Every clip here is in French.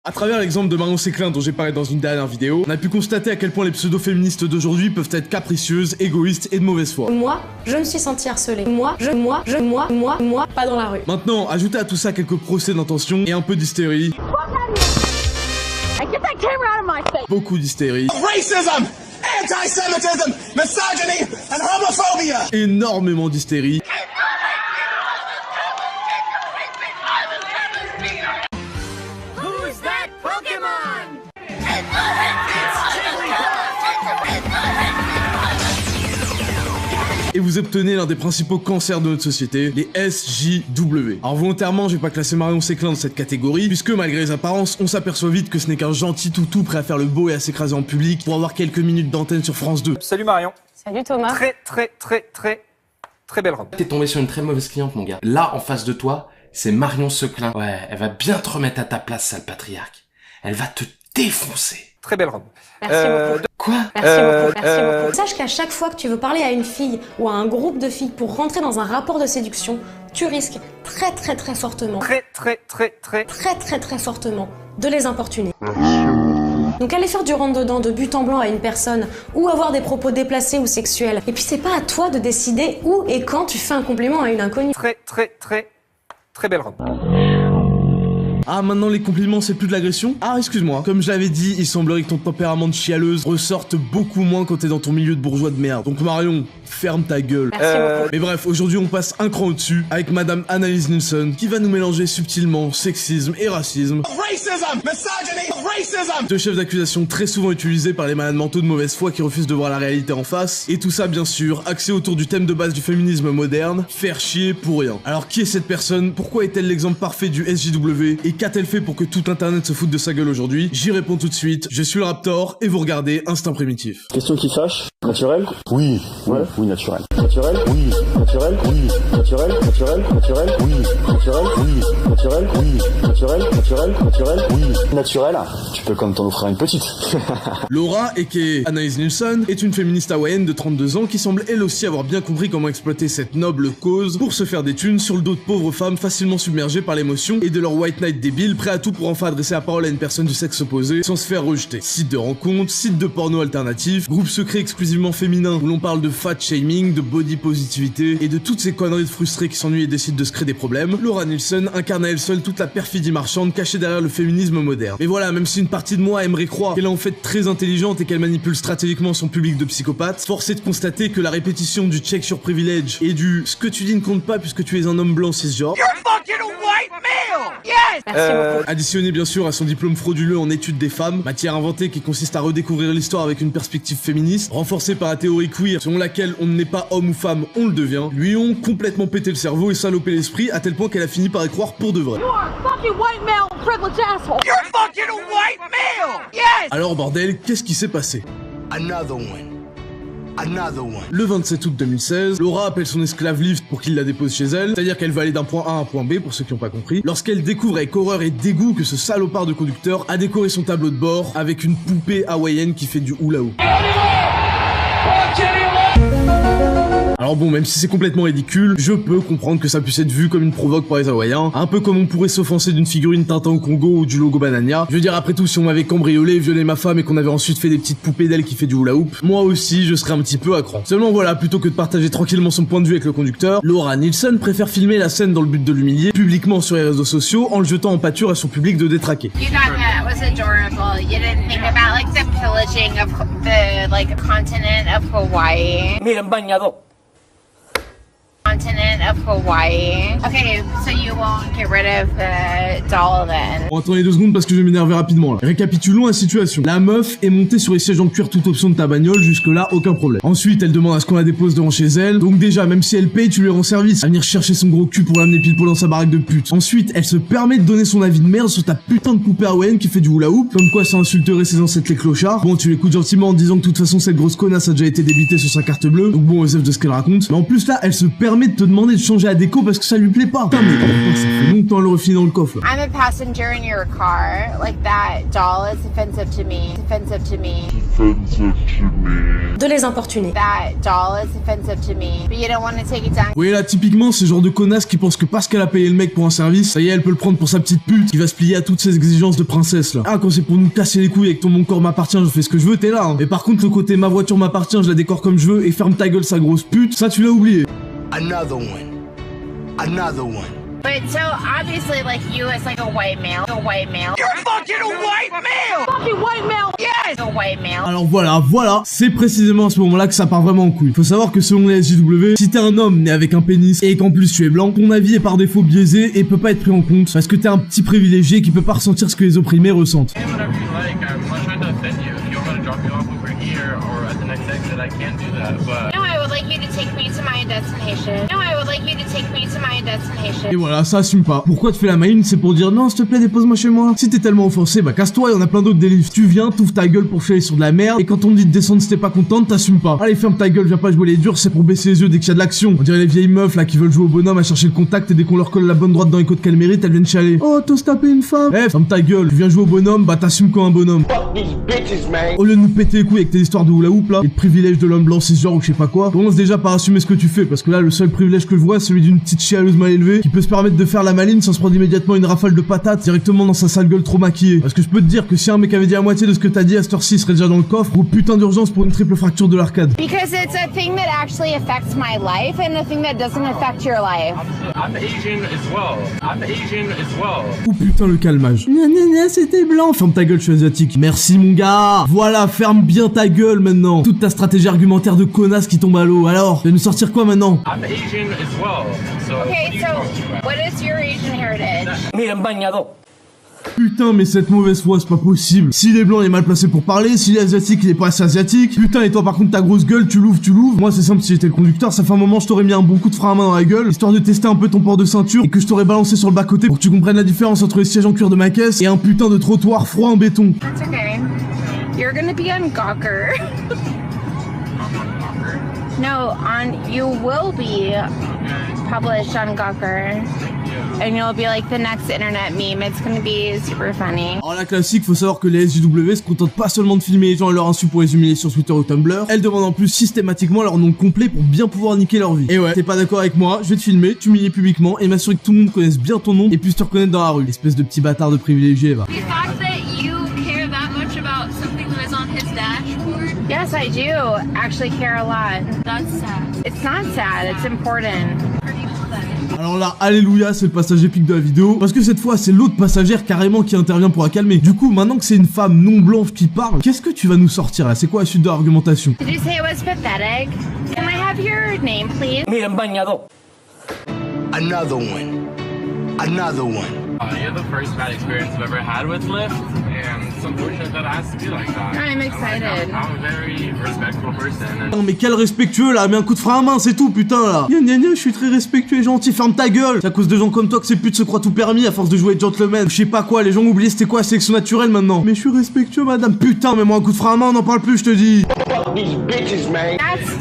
À travers l'exemple de Marion Séclin dont j'ai parlé dans une dernière vidéo, on a pu constater à quel point les pseudo-féministes d'aujourd'hui peuvent être capricieuses, égoïstes et de mauvaise foi. Moi, je me suis sentie harcelée. Moi, pas dans la rue. Maintenant, ajoutez à tout ça quelques procès d'intention et un peu d'hystérie. Beaucoup d'hystérie. Racism, anti-Semitism, misogyny and homophobia. Énormément d'hystérie. Et vous obtenez l'un des principaux cancers de notre société, les SJW. Alors volontairement, je vais pas classer Marion Séclin dans cette catégorie, puisque malgré les apparences, on s'aperçoit vite que ce n'est qu'un gentil toutou prêt à faire le beau et à s'écraser en public pour avoir quelques minutes d'antenne sur France 2. Salut Marion. Salut Thomas. Très belle robe. T'es tombé sur une très mauvaise cliente, mon gars. Là, en face de toi, c'est Marion Séclin. Ouais, elle va bien te remettre à ta place, sale patriarque. Elle va te défoncer. Très belle robe. Merci beaucoup. Quoi? Merci beaucoup. Sache qu'à chaque fois que tu veux parler à une fille ou à un groupe de filles pour rentrer dans un rapport de séduction, tu risques très fortement, très fortement de les importuner. Donc aller faire du rentre-dedans de but en blanc à une personne ou avoir des propos déplacés ou sexuels. Et puis c'est pas à toi de décider où et quand tu fais un compliment à une inconnue. Très belle robe. Ah, maintenant les compliments c'est plus de l'agression? Ah, excuse-moi. Comme je l'avais dit, il semblerait que ton tempérament de chialeuse ressorte beaucoup moins quand t'es dans ton milieu de bourgeois de merde. Donc Marion, ferme ta gueule. Merci beaucoup. Mais bref, aujourd'hui on passe un cran au-dessus avec Madame Annalise Nilsson qui va nous mélanger subtilement sexisme et racisme. Racism, misogyny, racism. Deux chefs d'accusation très souvent utilisés par les malades mentaux de mauvaise foi qui refusent de voir la réalité en face. Et tout ça bien sûr, axé autour du thème de base du féminisme moderne, faire chier pour rien. Alors qui est cette personne? Pourquoi est-elle l'exemple parfait du SJW? Et qu'a-t-elle fait pour que tout internet se foute de sa gueule aujourd'hui? J'y réponds tout de suite, je suis le Raptor et vous regardez Instinct Primitif. Question qui fâche. Naturel? Oui. Ouais. Oui, naturel. Naturel? Oui. Naturel? Oui. Naturel? Naturel? Naturel? Oui. Naturel? Oui. Naturel? Oui. Naturel? Naturel? Oui. Naturel? Tu peux quand même t'en offrir une petite. Laura, aka Annalise Nilsson, est une féministe hawaïenne de 32 ans qui semble elle aussi avoir bien compris comment exploiter cette noble cause pour se faire des thunes sur le dos de pauvres femmes facilement submergées par l'émotion et de leur white knight débile prêt à tout pour enfin adresser la parole à une personne du sexe opposé sans se faire rejeter. Site de rencontres, site de porno alternatif, groupe secret exclusivement féminin où l'on parle de fat shaming, de body positivité et de toutes ces conneries de frustrés qui s'ennuient et décident de se créer des problèmes, Laura Nilsson incarne à elle seule toute la perfidie marchande cachée derrière le féminisme moderne. Mais voilà, même si une partie de moi aimerait croire qu'elle est en fait très intelligente et qu'elle manipule stratégiquement son public de psychopathes, force est de constater que la répétition du check sur privilege et du ce que tu dis ne compte pas puisque tu es un homme blanc cisgenre, additionné bien sûr à son diplôme frauduleux en études des femmes, matière inventée qui consiste à redécouvrir l'histoire avec une perspective féministe, renforcée par la théorie queer selon laquelle on ne naît pas homme ou femme, on le devient, lui ont complètement pété le cerveau et salopé l'esprit à tel point qu'elle a fini par y croire pour de vrai. Alors bordel, qu'est-ce qui s'est passé? Le 27 août 2016, Laura appelle son esclave Lift pour qu'il la dépose chez elle, c'est-à-dire qu'elle va aller d'un point A à un point B pour ceux qui n'ont pas compris, lorsqu'elle découvre avec horreur et dégoût que ce salopard de conducteur a décoré son tableau de bord avec une poupée hawaïenne qui fait du hula hoop. Alors bon, même si c'est complètement ridicule, je peux comprendre que ça puisse être vu comme une provoque par les Hawaïens, un peu comme on pourrait s'offenser d'une figurine Tintin au Congo ou du logo Banania. Je veux dire, après tout, si on m'avait cambriolé, violé ma femme et qu'on avait ensuite fait des petites poupées d'elle qui fait du hula hoop, moi aussi je serais un petit peu à cran. Seulement voilà, plutôt que de partager tranquillement son point de vue avec le conducteur, Laura Nilsson préfère filmer la scène dans le but de l'humilier publiquement sur les réseaux sociaux en le jetant en pâture à son public de détraquer. You thought that was adorable. You didn't think about like the pillaging of the like continent of Hawaii. Continent of Hawaii. Okay, so you won't get rid of the doll then. Bon, attendez 2 secondes parce que je vais m'énerver rapidement là. Récapitulons la situation. La meuf est montée sur les sièges en cuir toute option de ta bagnole, jusque là aucun problème. Ensuite elle demande à ce qu'on la dépose devant chez elle, donc déjà même si elle paye tu lui rends service à venir chercher son gros cul pour l'amener pile poil dans sa baraque de pute. Ensuite elle se permet de donner son avis de merde sur ta putain de poupée hawaïenne qui fait du hula hoop, comme quoi ça insulterait ses ancêtres les clochards. Bon tu l'écoutes gentiment en disant que de toute façon cette grosse connasse a déjà été débitée sur sa carte bleue, donc bon SF de ce qu'elle raconte. Mais en plus là elle se permet jamais de te demander de changer la déco parce que ça lui plaît pas. Putain, mais ça fait longtemps elle aurait fini dans le coffre, là. I'm a passenger in your car. Like, that doll is offensive to me. It's offensive to me. De les importuner. That doll is offensive to me. But you don't want to take it down. Oui, là, typiquement, c'est le genre de connasse qui pense que parce qu'elle a payé le mec pour un service, ça y est, elle peut le prendre pour sa petite pute, qui va se plier à toutes ses exigences de princesse, là. Ah, quand c'est pour nous casser les couilles avec ton mon corps m'appartient, je fais ce que je veux, t'es là, hein. Mais par contre, le côté ma voiture m'appartient, je la décore comme je veux, et ferme ta gueule, sa grosse pute, ça, tu l'as oublié. Another one. Another one. But so obviously, like, you as like a white male. A white male. You're fucking a white male! Fucking white male! Yes! A white male. Alors voilà, c'est précisément à ce moment-là que ça part vraiment en couille. Faut savoir que selon les SJW, si t'es un homme né avec un pénis et qu'en plus tu es blanc, ton avis est par défaut biaisé et peut pas être pris en compte parce que t'es un petit privilégié qui peut pas ressentir ce que les opprimés ressentent. No, I would like you to take me to my destination. No, I would like you to take me to my destination. Et voilà, ça assume pas. Pourquoi tu fais la maline? C'est pour dire non, s'il te plaît, dépose-moi chez moi. Si t'es tellement offensé, bah casse-toi, y en a plein d'autres délivres. Tu viens, t'ouvres ta gueule pour chialer sur de la merde, et quand on te dit de descendre si t'es pas contente, t'assumes pas. Allez, ferme ta gueule, viens pas jouer les durs, c'est pour baisser les yeux dès qu'il y a de l'action. On dirait les vieilles meufs là qui veulent jouer au bonhomme à chercher le contact et dès qu'on leur colle la bonne droite dans les côtes qu'elles méritent, elles viennent chialer. Oh, t'oses taper une femme? Eh, ferme ta gueule, tu viens jouer au bonhomme, bah t'assumes comme un bonhomme. Au lieu de nous péter les couilles avec tes histoires de hula hoop là, et de privilèges de l'homme blanc cisgenre ou je sais pas quoi, commence déjà par assumer ce que tu fais, parce que là le seul privilège que je vois c'est celui d'une petite chialeuse mal élevée qui peut se permettre de faire la maline sans se prendre immédiatement une rafale de patates directement dans sa sale gueule trop maquillée. Parce que je peux te dire que si un mec avait dit à moitié de ce que t'as dit à cette heure-ci, il serait déjà dans le coffre, ou putain d'urgence pour une triple fracture de l'arcade. Because it's a thing that actually affects my life and a thing that doesn't affect your life. I'm Asian as well. I'm Asian as well. Ou putain le calmage. Gna c'était blanc. Ferme ta gueule, je suis asiatique. Merci mon gars. Voilà, ferme bien ta gueule maintenant. Toute ta stratégie argumentaire de connasse qui tombe à l'eau. Alors, tu vas nous sortir quoi maintenant? I'm Asian as well. So Okay, so what is your Asian heritage? Putain, mais cette mauvaise foi, c'est pas possible. S'il est blanc, il est mal placé pour parler. S'il est asiatique, il est pas assez asiatique. Putain, et toi, par contre, ta grosse gueule, tu l'ouvres. Moi, c'est simple, si j'étais le conducteur, ça fait un moment, je t'aurais mis un bon coup de frein à main dans la gueule, histoire de tester un peu ton port de ceinture, et que je t'aurais balancé sur le bas-côté pour que tu comprennes la différence entre les sièges en cuir de ma caisse et un putain de trottoir froid en béton. That's okay. You're gonna be on Gawker. No, you will be published on Gawker. And you'll be like the next internet meme. It's gonna be super funny. Alors la classique, faut savoir que les SJW se contentent pas seulement de filmer les gens à leur insu pour les humilier sur Twitter ou Tumblr, elles demandent en plus systématiquement leur nom complet pour bien pouvoir niquer leur vie. Et ouais, t'es pas d'accord avec moi, je vais te filmer, t'humilier publiquement et m'assurer que tout le monde connaisse bien ton nom et puisse te reconnaître dans la rue. Espèce de petit bâtard de privilégié, va. The fact that you care that much about something that is on his dashboard, Yes, I do actually care a lot. that's sad. It's not sad, it's important. Pretty pathetic. Alors là, alléluia, c'est le passage épique de la vidéo, parce que cette fois, c'est l'autre passagère carrément qui intervient pour la calmer. Du coup, maintenant que c'est une femme non blanche qui parle, qu'est-ce que tu vas nous sortir là? C'est quoi la suite de l'argumentation? Did you say it was pathetic? Can I have your name, please? Another one. Another one. you're the first bad experience I've ever had with Lyft, and it's unfortunate that it has to be like that. I'm excited. I'm a very respectful person. Non mais quel respectueux là, mets un coup de frein à main, c'est tout putain là. Gna, je suis très respectueux et gentil, ferme ta gueule. C'est à cause de gens comme toi que ces putes se croient tout permis à force de jouer gentleman. Je sais pas quoi, les gens ont oublié c'était quoi la sélection naturelle maintenant. Mais je suis respectueux madame, putain, mets-moi un coup de frein à main, on n'en parle plus, je te dis. That's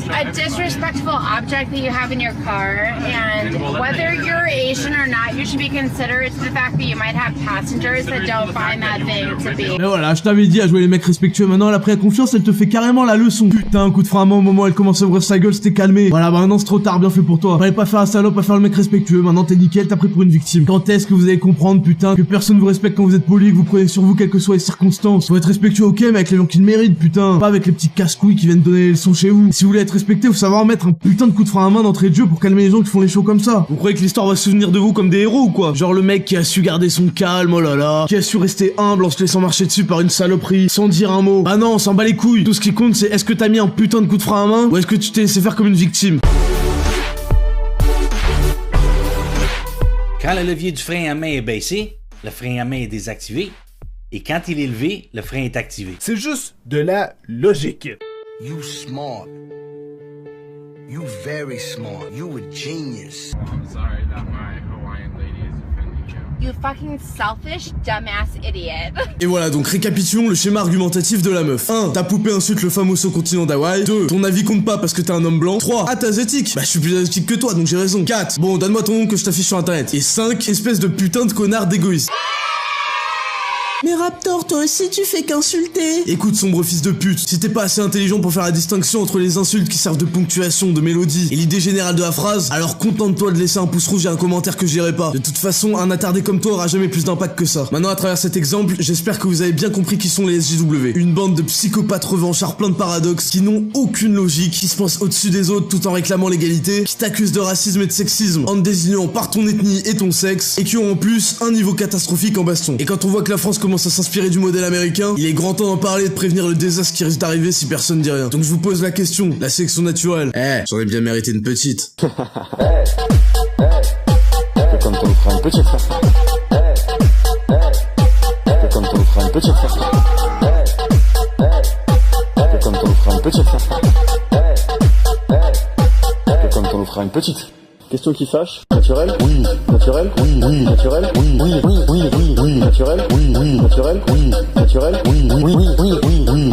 a disrespectful object that you have in your car, and whether you're Asian or not, you should be considerate to the fact that you might have passengers that don't find that thing to be. Mais voilà, je t'avais dit à jouer les mecs respectueux, maintenant elle a pris la confiance, elle te fait carrément la leçon. Putain, un coup de frein à main au moment où elle commence à ouvrir sa gueule, c'était calmé. Voilà, bah maintenant c'est trop tard, bien fait pour toi. Fallait pas faire la salope, à faire le mec respectueux, maintenant t'es nickel, t'as pris pour une victime. Quand est-ce que vous allez comprendre, putain, que personne vous respecte quand vous êtes poli, que vous prenez sur vous quelles que soient les circonstances? Faut être respectueux, ok, mais avec les gens qui le méritent, putain. Pas avec les petits casse-couilles qui viennent donner les leçons chez vous. Si vous voulez être respecté, faut savoir mettre un putain de coup de frein à main d'entrée de jeu pour calmer les gens qui font les shows comme ça. Vous croyez que l'histoire va se souvenir de vous comme des héros ou quoi? Genre le mec qui a su garder son calme, oh là là, qui a su rester humble en se laissant marcher dessus par une saloperie, sans dire un mot. Ah non, on s'en bat les couilles. Tout ce qui compte, c'est est-ce que t'as mis un putain de coup de frein à main ou est-ce que tu t'es laissé faire comme une victime? Quand le levier du frein à main est baissé, le frein à main est désactivé. Et quand il est levé, le frein est activé. C'est juste de la logique. You smart. You very smart. You a genius. I'm sorry that my Hawaiian lady is offending you. You fucking selfish, dumbass idiot. Et voilà, donc récapitulons le schéma argumentatif de la meuf. 1. Ta poupée insulte le famoso continent d'Hawaï. 2. Ton avis compte pas parce que t'es un homme blanc. 3. Ah, t'es asiatique. Bah, je suis plus asiatique que toi, donc j'ai raison. 4. Bon, donne-moi ton nom que je t'affiche sur internet. Et 5. Espèce de putain de connard d'égoïste. Mais Raptor, toi aussi tu fais qu'insulter. Écoute, sombre fils de pute, si t'es pas assez intelligent pour faire la distinction entre les insultes qui servent de ponctuation, de mélodie et l'idée générale de la phrase, alors contente-toi de laisser un pouce rouge et un commentaire que j'irai pas. De toute façon, un attardé comme toi aura jamais plus d'impact que ça. Maintenant, à travers cet exemple, j'espère que vous avez bien compris qui sont les SJW. Une bande de psychopathes revanchards plein de paradoxes, qui n'ont aucune logique, qui se pensent au-dessus des autres tout en réclamant l'égalité, qui t'accusent de racisme et de sexisme en te désignant par ton ethnie et ton sexe, et qui ont en plus un niveau catastrophique en baston. Et quand on voit que la France commence à s'inspirer du modèle américain, il est grand temps d'en parler et de prévenir le désastre qui risque d'arriver si personne dit rien. Donc je vous pose la question, la sélection naturelle. J'en ai bien mérité une petite. C'est comme ton frère une petite. C'est comme ton frère une petite. C'est comme ton frère une petite. C'est comme ton frère une petite. Question qui fâche. Naturel? Oui. Naturel? Oui. Oui. Naturel? Oui. Oui. Oui. Oui. Oui. Oui. Naturel? Oui. Oui. Naturel? Oui. Naturel? Oui. Oui. Oui. Oui. Oui.